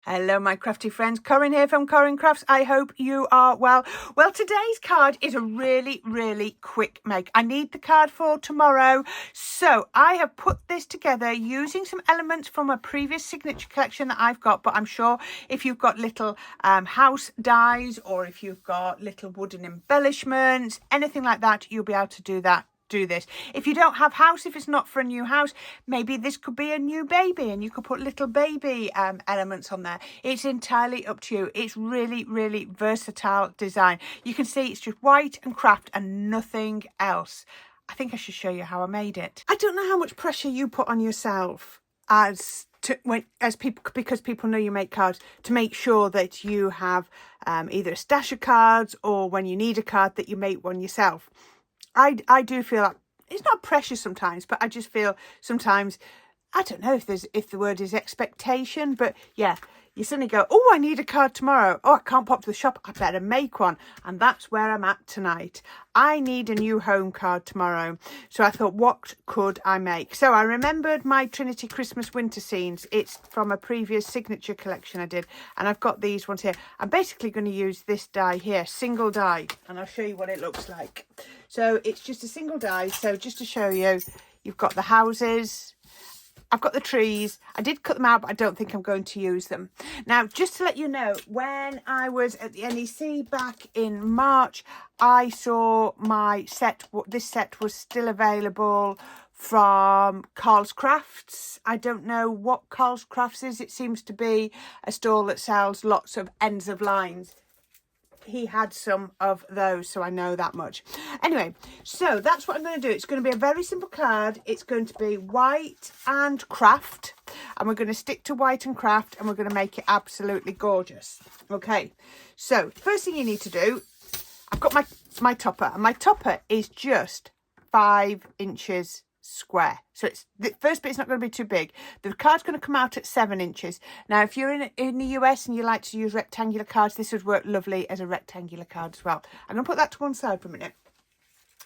Hello, my crafty friends. Corrine here from Corrine Crafts. I hope you are well. Well, today's card is a really quick make. I need the card for tomorrow. So I have put this together using some elements from a previous signature collection that I've got. But I'm sure if you've got little house dies or if you've got little wooden embellishments, anything like that, you'll be able to do this. If you don't have house, if it's not for a new house, maybe this could be a new baby and you could put little baby elements on there. It's entirely up to you. It's really versatile design. You can see it's just white and craft and nothing else. I think I should show you how I made it. I don't know how much pressure you put on yourself because people know you make cards, to make sure that you have either a stash of cards or when you need a card that you make one yourself. I do feel like it's not pressure sometimes, but I just feel sometimes, I don't know if the word is expectation, but yeah, you suddenly go, oh, I need a card tomorrow. Oh, I can't pop to the shop. I better make one. And that's where I'm at tonight. I need a new home card tomorrow. So I thought, what could I make? So I remembered my Trinity Christmas winter scenes. It's from a previous signature collection I did. And I've got these ones here. I'm basically going to use this die here, single die. And I'll show you what it looks like. So it's just a single die. So just to show you, you've got the houses. I've got the trees. I did cut them out, but I don't think I'm going to use them. Now, just to let you know, when I was at the NEC back in March, I saw my set. This set was still available from Carl's Crafts. I don't know what Carl's Crafts is. It seems to be a store that sells lots of ends of lines. He had some of those, so I know that much. Anyway, so that's what I'm going to do. It's going to be a very simple card. It's going to be white and craft, and we're going to stick to white and craft, and we're going to make it absolutely gorgeous. Okay, so first thing you need to do, I've got my topper, and my topper is just 5 inches square. So it's the first bit's not going to be too big. The card's going to come out at 7 inches. Now, if you're in the US and you like to use rectangular cards, this would work lovely as a rectangular card as well. I'm going to put that to one side for a minute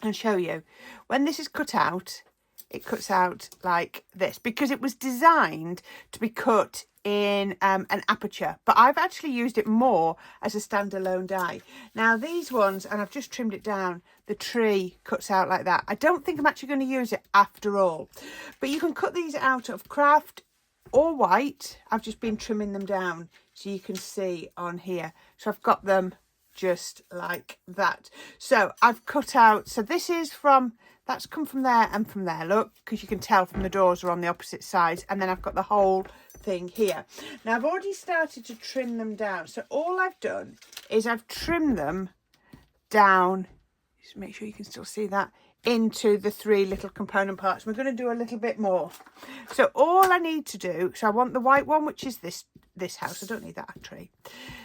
and show you. When this is cut out, it cuts out like this because it was designed to be cut in an aperture, but I've actually used it more as a standalone die. Now these ones, and I've just trimmed it down, the tree cuts out like that. I don't think I'm actually going to use it after all, but you can cut these out of craft or white. I've just been trimming them down so you can see on here. So I've got them just like that. So I've cut out, so this is from, that's come from there and from there, look, because you can tell from the doors are on the opposite sides, and then I've got the whole thing here. Now I've already started to trim them down, so all I've done is I've trimmed them down, just make sure you can still see that, into the 3 little component parts. We're going to do a little bit more. So all I need to do, so I want the white one, which is this house. I don't need that tree.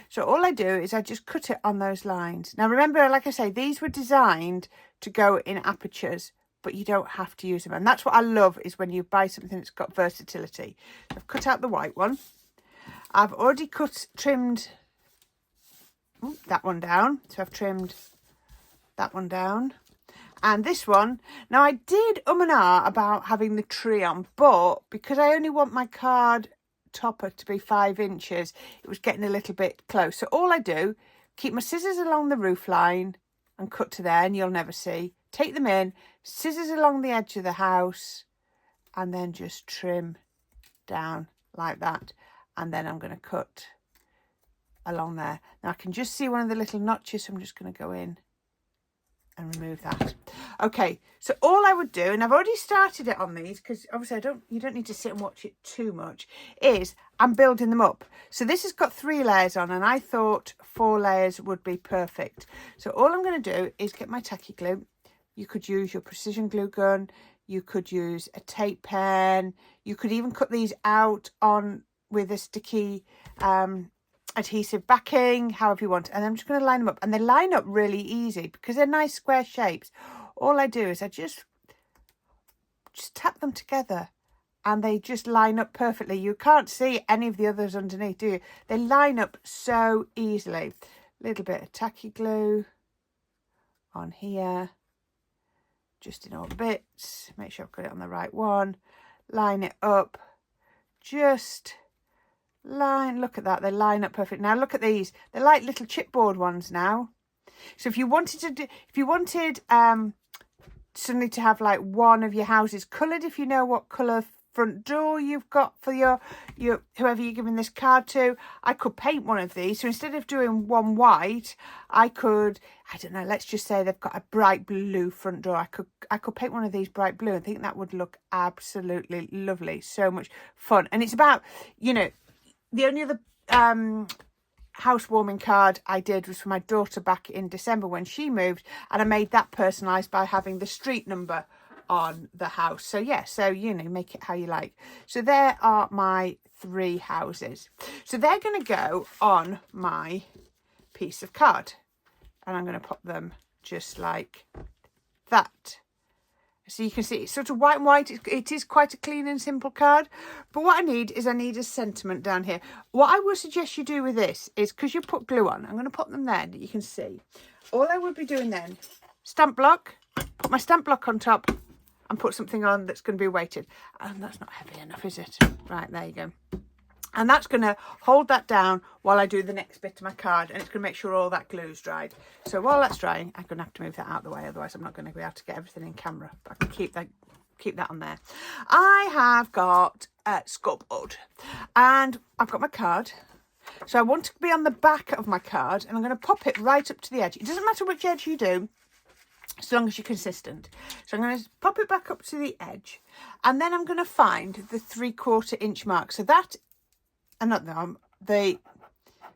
So all I do is I just cut it on those lines. Now remember, like I say, these were designed to go in apertures, but you don't have to use them. And that's what I love, is when you buy something that's got versatility. So I've cut out the white one. I've already trimmed that one down. So I've trimmed that one down. And this one, now I did and ah about having the tree on, but because I only want my card topper to be 5 inches, it was getting a little bit close. So all I do, keep my scissors along the roof line and cut to there, and you'll never see. Take them in, scissors along the edge of the house, and then just trim down like that. And then I'm going to cut along there. Now I can just see one of the little notches, so I'm just going to go in and remove that. Okay, so all I would do, and I've already started it on these because obviously you don't need to sit and watch it too much, is I'm building them up. So this has got 3 layers on, and I thought 4 layers would be perfect. So all I'm going to do is get my tacky glue. You could use your precision glue gun, you could use a tape pen, you could even cut these out on with a sticky adhesive backing, however you want. And I'm just going to line them up, and they line up really easy because they're nice square shapes. All I do is I just tap them together and they just line up perfectly. You can't see any of the others underneath, do you? They line up so easily. A little bit of tacky glue on here, just in all the bits. Make sure I've got it on the right one. Line it up just Look at that, they line up perfect. Now look at these, they're like little chipboard ones now. So if you wanted to do, if you wanted suddenly to have like one of your houses coloured, if you know what colour front door you've got for your whoever you're giving this card to, I could paint one of these. So instead of doing one white, I could, I don't know, let's just say they've got a bright blue front door. I could paint one of these bright blue. I think that would look absolutely lovely. So much fun. And it's about, you know, the only other housewarming card I did was for my daughter back in December when she moved, and I made that personalised by having the street number on the house. So yeah, so you know, make it how you like. So there are my 3 houses. So they're going to go on my piece of card, and I'm going to pop them just like that. So you can see it's sort of white and white. It is quite a clean and simple card. But what I need is I need a sentiment down here. What I would suggest you do with this is, because you put glue on, I'm going to put them there that you can see. All I would be doing then, stamp block, put my stamp block on top and put something on that's going to be weighted. And that's not heavy enough, is it? Right, there you go. And that's going to hold that down while I do the next bit of my card, and it's going to make sure all that glue's dried. So while that's drying, I'm going to have to move that out of the way, otherwise I'm not going to be able to get everything in camera. But I can keep that on there. I have got scoreboard, and I've got my card. So I want to be on the back of my card, and I'm going to pop it right up to the edge. It doesn't matter which edge you do, as long as you're consistent. So I'm going to pop it back up to the edge, and then I'm going to find the 3/4 inch mark. So that, and not the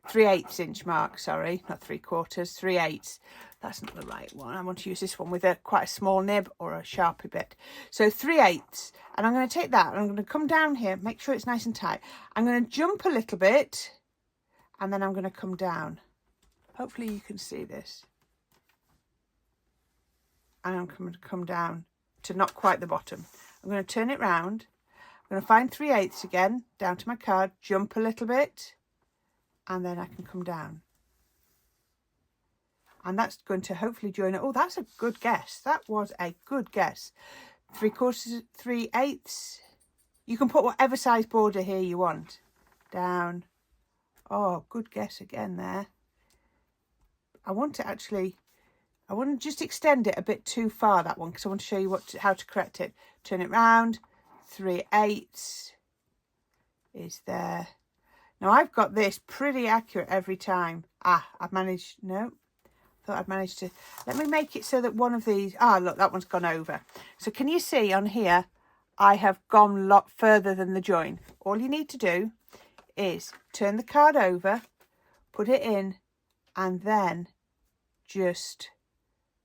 3/8 inch mark, sorry, not 3/4, 3/8. That's not the right one. I want to use this one with quite a small nib or a sharpie bit. So 3/8, and I'm going to take that and I'm going to come down here, make sure it's nice and tight. I'm going to jump a little bit, and then I'm going to come down. Hopefully you can see this. And I'm going to come down to not quite the bottom. I'm going to turn it round. I'm going to find 3/8 again, down to my card, jump a little bit, and then I can come down. And that's going to hopefully join it. Oh, that's a good guess. That was a good guess. 3/4, 3/8. You can put whatever size border here you want. Down. Oh, good guess again there. I want to just extend it a bit too far, that one, because I want to show you how to correct it. Turn it round. 3/8 is there. Now I've got this pretty accurate every time. I've managed, no, thought I'd managed to, let me make it so that one of these, look, that one's gone over. So can you see on here, I have gone a lot further than the join. All you need to do is turn the card over, put it in, and then just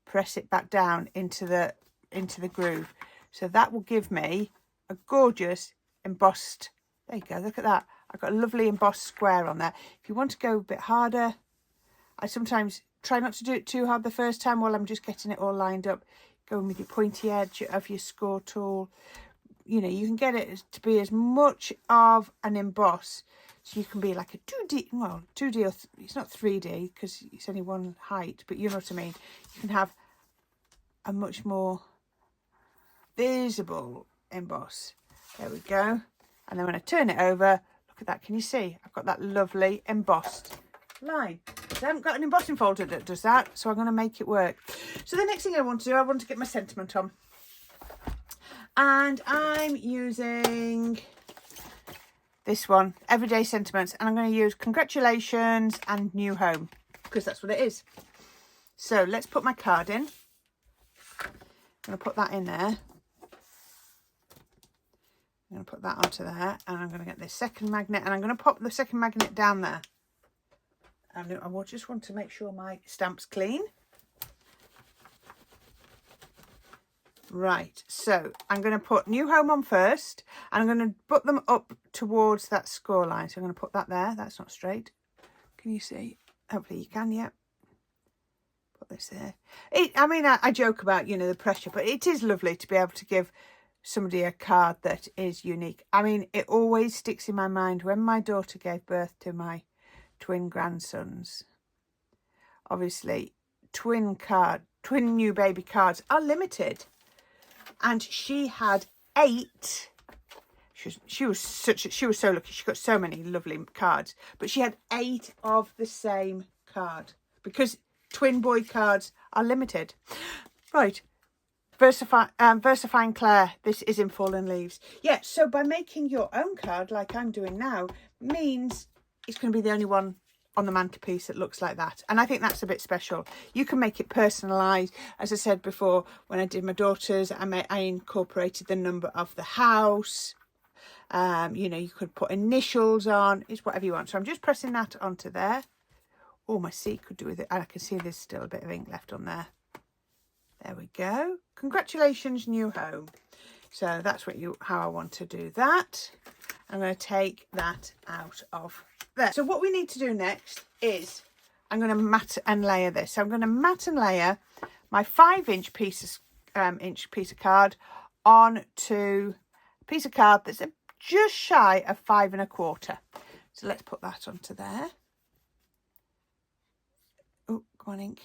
press it back down into the groove. So that will give me a gorgeous embossed, there you go, look at that. I've got a lovely embossed square on there. If you want to go a bit harder, I sometimes try not to do it too hard the first time while I'm just getting it all lined up. Going with your pointy edge of your score tool. You know, you can get it to be as much of an emboss, so you can be like a 2D, well, 2D, or it's not 3D because it's only one height, but you know what I mean. You can have a much more visible emboss. There we go. And then when I turn it over, look at that. Can you see? I've got that lovely embossed line. I haven't got an embossing folder that does that, so I'm going to make it work. So the next thing I want to do, I want to get my sentiment on. And I'm using this one, Everyday Sentiments, and I'm going to use congratulations and new home, because that's what it is. So let's put my card in. I'm going to put that in there. I'm going to put that onto there, and I'm going to get this second magnet, and I'm going to pop the second magnet down there. And I will just want to make sure my stamp's clean. Right, so I'm going to put new home on first, and I'm going to put them up towards that score line. So I'm going to put that there. That's not straight. Can you see? Hopefully you can, yeah. Put this there. I mean, I joke about, you know, the pressure, but it is lovely to be able to give somebody a card that is unique. I mean, it always sticks in my mind when my daughter gave birth to my twin grandsons. Obviously, twin new baby cards are limited. And she had 8. She was so lucky. She got so many lovely cards, but she had 8 of the same card because twin boy cards are limited. Right. Versifying Claire, this is in Fallen Leaves. Yeah, so by making your own card like I'm doing now means it's going to be the only one on the mantelpiece that looks like that, and I think that's a bit special. You can make it personalised. As I said before, when I did my daughter's, I incorporated the number of the house. You know, you could put initials on. It's whatever you want. So I'm just pressing that onto there. Oh, my seat could do with it. And I can see there's still a bit of ink left on there. There we go. Congratulations, new home. So that's how I want to do that. I'm going to take that out of there. So what we need to do next is I'm going to mat and layer this. So I'm going to mat and layer my 5-inch piece of card onto a piece of card that's just shy of 5 1/4. So let's put that onto there. Oh, come on, ink.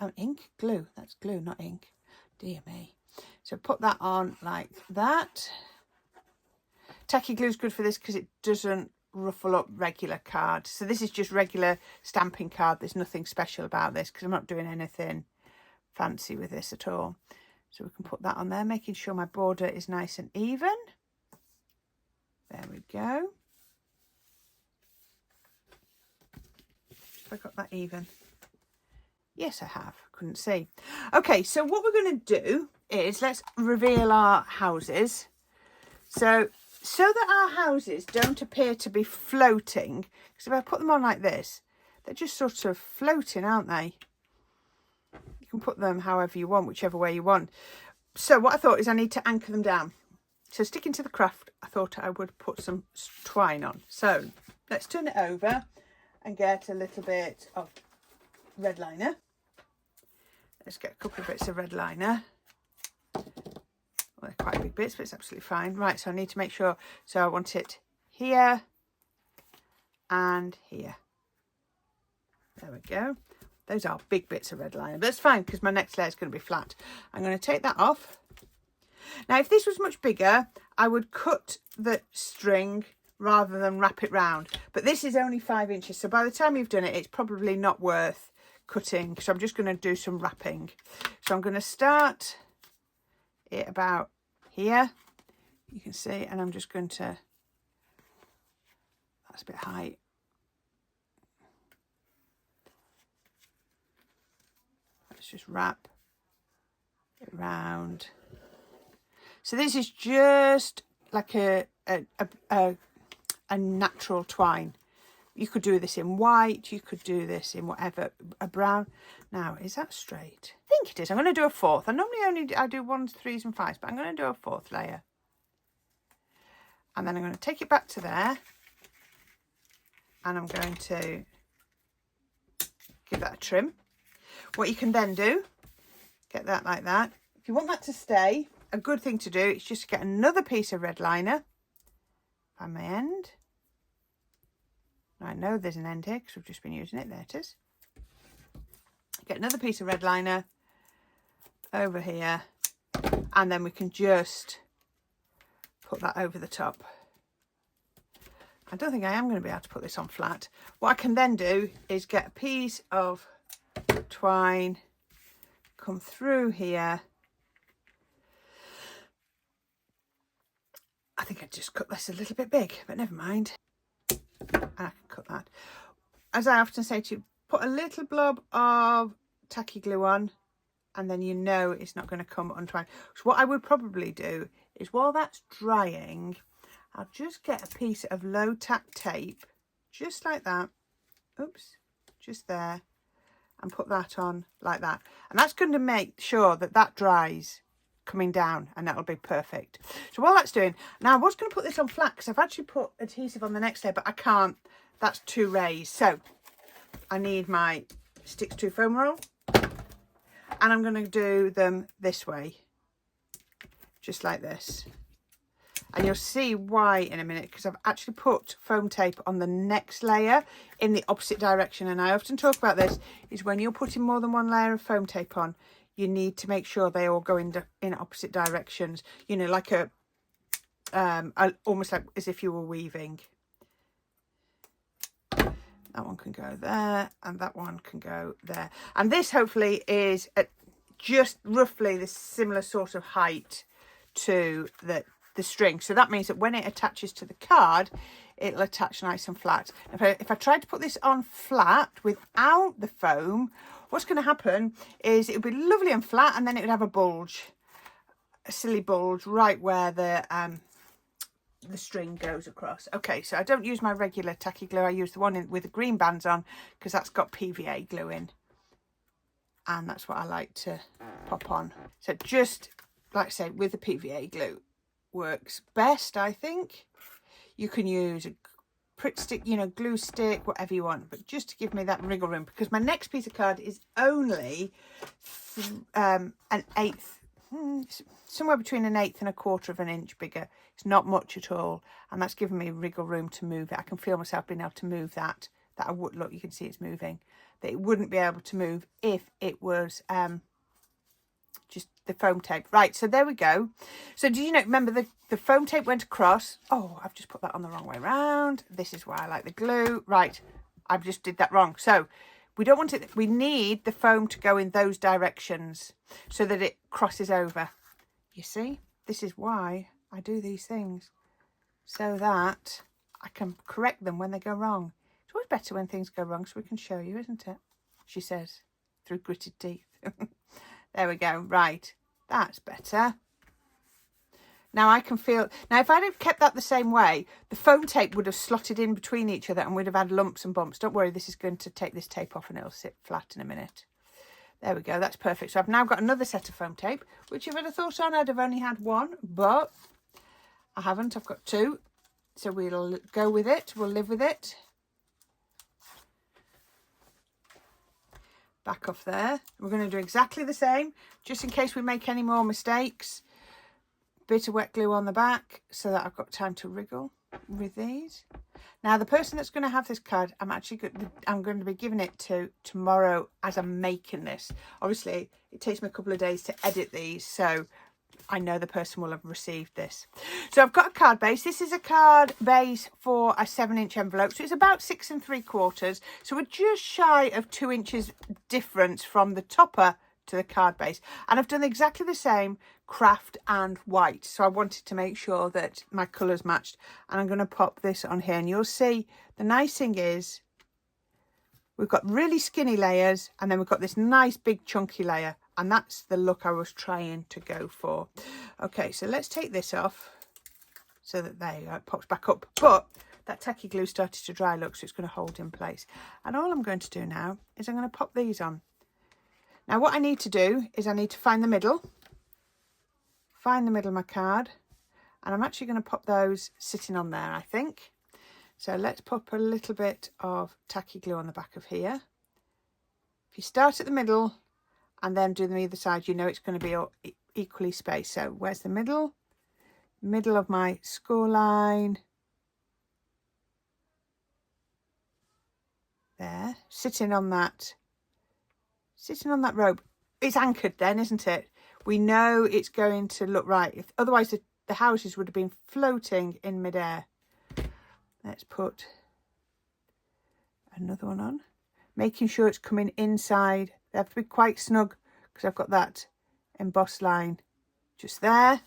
Oh, ink? Glue. That's glue, not ink. Dear me. So put that on like that. Tacky glue is good for this because it doesn't ruffle up regular card. So this is just regular stamping card. There's nothing special about this because I'm not doing anything fancy with this at all. So we can put that on there, making sure my border is nice and even. There we go. Have I got that even? Yes, I have. Couldn't see. Okay, so what we're going to do is let's reveal our houses. So that our houses don't appear to be floating, because if I put them on like this, they're just sort of floating, aren't they? You can put them however you want, whichever way you want. So what I thought is I need to anchor them down. So sticking to the craft, I thought I would put some twine on. So let's turn it over and get a little bit of red liner. Let's get a couple of bits of red liner. Well, they're quite big bits, but it's absolutely fine. Right, so I need to make sure. So I want it here and here. There we go. Those are big bits of red liner, but it's fine because my next layer is going to be flat. I'm going to take that off. Now, if this was much bigger, I would cut the string rather than wrap it round. But this is only 5 inches, so by the time you've done it, it's probably not worth cutting. So I'm just going to do some wrapping. So I'm going to start it about here, you can see, and I'm just going to, that's a bit high. Let's just wrap it round. So this is just like a natural twine. You could do this in white, you could do this in whatever, a brown. Now, is that straight? I think it is. I'm going to do a 4th. I normally I do 1s, 3s and 5s, but I'm going to do a 4th layer. And then I'm going to take it back to there. And I'm going to give that a trim. What you can then do, get that like that. If you want that to stay, a good thing to do is just get another piece of red liner. Find my end. I know there's an end here because we've just been using it. There it is. Get another piece of red liner over here, and then we can just put that over the top. I don't think I am going to be able to put this on flat. What I can then do is get a piece of twine, come through here. I think I just cut this a little bit big, but never mind. I can cut that. As I often say to you, put a little blob of tacky glue on, and then you know it's not going to come untwined. So what I would probably do is while that's drying, I'll just get a piece of low tack tape, just like that. Oops, just there, and put that on like that. And that's going to make sure that that dries coming down, and that'll be perfect. So while that's doing, now I was going to put this on flat because I've actually put adhesive on the next layer, but I can't. That's too raised. So I need my Sticks to foam roll, and I'm going to do them this way, just like this. And you'll see why in a minute, because I've actually put foam tape on the next layer in the opposite direction. And I often talk about this, is when you're putting more than one layer of foam tape on, you need to make sure they all go in opposite directions. You know, like a almost like as if you were weaving. That one can go there, and that one can go there. And this hopefully is at just roughly the similar sort of height to the string. So that means that when it attaches to the card, it'll attach nice and flat. If I tried to put this on flat without the foam, what's going to happen is it would be lovely and flat, and then it would have a bulge, a silly bulge right where the string goes across. Okay, so I don't use my regular tacky glue. I use the one with the green bands on because that's got PVA glue in, and that's what I like to pop on. So just like I say, with the PVA glue works best, I think. You can use a Pritt stick, you know, glue stick, whatever you want, but just to give me that wriggle room, because my next piece of card is only an eighth, somewhere between an eighth and a quarter of an inch bigger. It's not much at all, and that's given me wriggle room to move it. I can feel myself being able to move that I would, look, you can see it's moving, that it wouldn't be able to move if it was just the foam tape. Right, so there we go. So do you know, remember the foam tape went across. Oh, I've just put that on the wrong way around. This is why I like the glue. Right, I just did that wrong. So we don't want it, we need the foam to go in those directions so that it crosses over. You see, this is why I do these things, so that I can correct them when they go wrong. It's always better when things go wrong, so we can show you, isn't it? She says through gritted teeth. There we go. Right, that's better. Now I can feel, now if I'd have kept that the same way, the foam tape would have slotted in between each other and we'd have had lumps and bumps. Don't worry, this is going to take this tape off and it'll sit flat in a minute. There we go, that's perfect. So I've now got another set of foam tape, which if I'd have thought on, I'd have only had one, but I haven't, I've got two. So we'll go with it, we'll live with it. Back off there. We're going to do exactly the same, just in case we make any more mistakes. Bit of wet glue on the back so that I've got time to wriggle with these. Now the person that's going to have this card, I'm going to be giving it to tomorrow as I'm making this. Obviously it takes me a couple of days to edit these, so I know the person will have received this. So I've got a card base. This is a card base for a 7-inch envelope, so it's about 6 3/4. So we're just shy of 2 inches difference from the topper to the card base, and I've done exactly the same craft and white, so I wanted to make sure that my colours matched. And I'm going to pop this on here, and you'll see the nice thing is we've got really skinny layers, and then we've got this nice big chunky layer, and that's the look I was trying to go for. Okay, so let's take this off so that there you go, it pops back up, but that tacky glue started to dry, look, so it's going to hold in place. And all I'm going to do now is I'm going to pop these on. Now what I need to do is I need to find the middle of my card, and I'm actually going to pop those sitting on there, I think. So let's pop a little bit of tacky glue on the back of here. If you start at the middle and then do them either side, you know it's going to be all equally spaced. So where's the middle? Middle of my score line. There, sitting on that rope. It's anchored then, isn't it? We know it's going to look right. Otherwise the houses would have been floating in midair. Let's put another one on, making sure it's coming inside. They have to be quite snug because I've got that embossed line just there.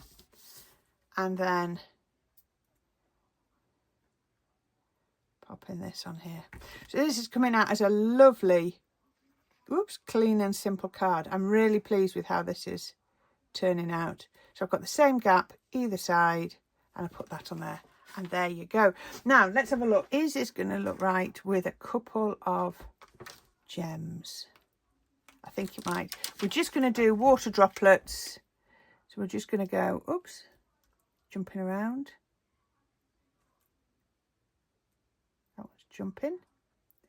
And then popping this on here. So this is coming out as a lovely, clean and simple card. I'm really pleased with how this is turning out. So I've got the same gap either side, and I put that on there, and there you go. Now let's have a look. Is this going to look right with a couple of gems? I think it might. We're just going to do water droplets, so we're just going to go jumping around. That was jumping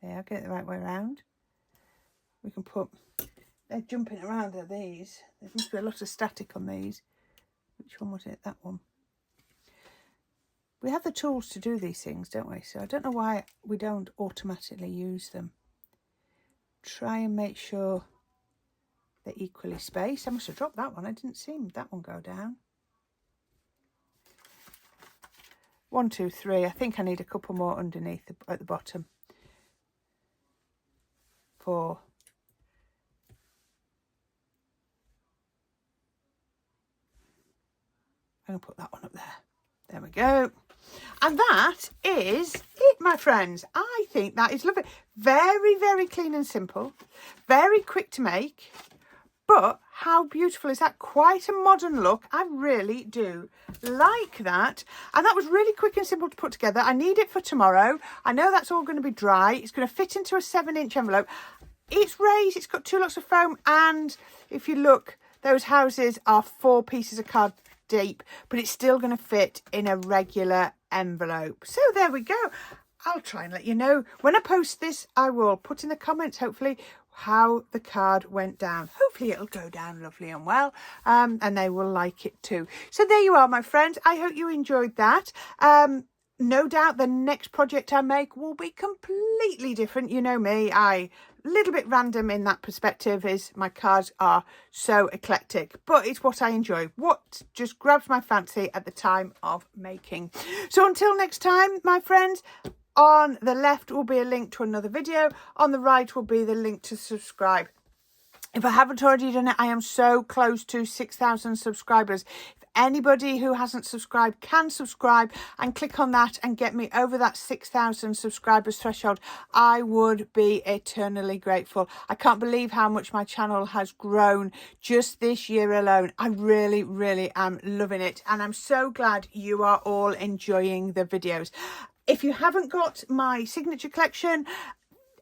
there. I'll get it the right way around. We can put, they're jumping around, are these? There must be a lot of static on these. Which one was it? That one. We have the tools to do these things, don't we? So I don't know why we don't automatically use them. Try and make sure they're equally spaced. I must have dropped that one. I didn't see that one go down. 1, 2, 3. I think I need a couple more underneath at the bottom. 4. I'm going to put that one up there. There we go. And that is it, my friends. I think that is lovely. Very, very clean and simple. Very quick to make. But how beautiful is that? Quite a modern look. I really do like that. And that was really quick and simple to put together. I need it for tomorrow. I know that's all going to be dry. It's going to fit into a 7-inch envelope. It's raised. It's got 2 lots of foam. And if you look, those houses are 4 pieces of card deep, but it's still going to fit in a regular envelope. So there we go. I'll try and let you know when I post this. I will put in the comments, hopefully, how the card went down. Hopefully it'll go down lovely and well, and they will like it too. So there you are, my friends. I hope you enjoyed that. No doubt the next project I make will be completely different. You know me, a little bit random in that perspective, is my cards are so eclectic, but it's what I enjoy, what just grabs my fancy at the time of making. So until next time, my friends, on the left will be a link to another video. On the right will be the link to subscribe. If I haven't already done it, I am so close to 6,000 subscribers. If anybody who hasn't subscribed can subscribe and click on that and get me over that 6,000 subscribers threshold, I would be eternally grateful. I can't believe how much my channel has grown just this year alone. I really, really am loving it. And I'm so glad you are all enjoying the videos. If you haven't got my signature collection,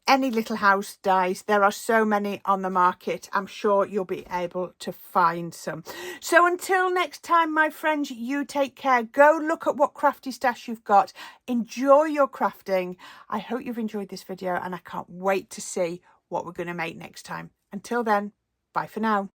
any little house dies, there are so many on the market. I'm sure you'll be able to find some. So until next time, my friends, you take care. Go look at what crafty stash you've got. Enjoy your crafting. I hope you've enjoyed this video and I can't wait to see what we're going to make next time. Until then, bye for now.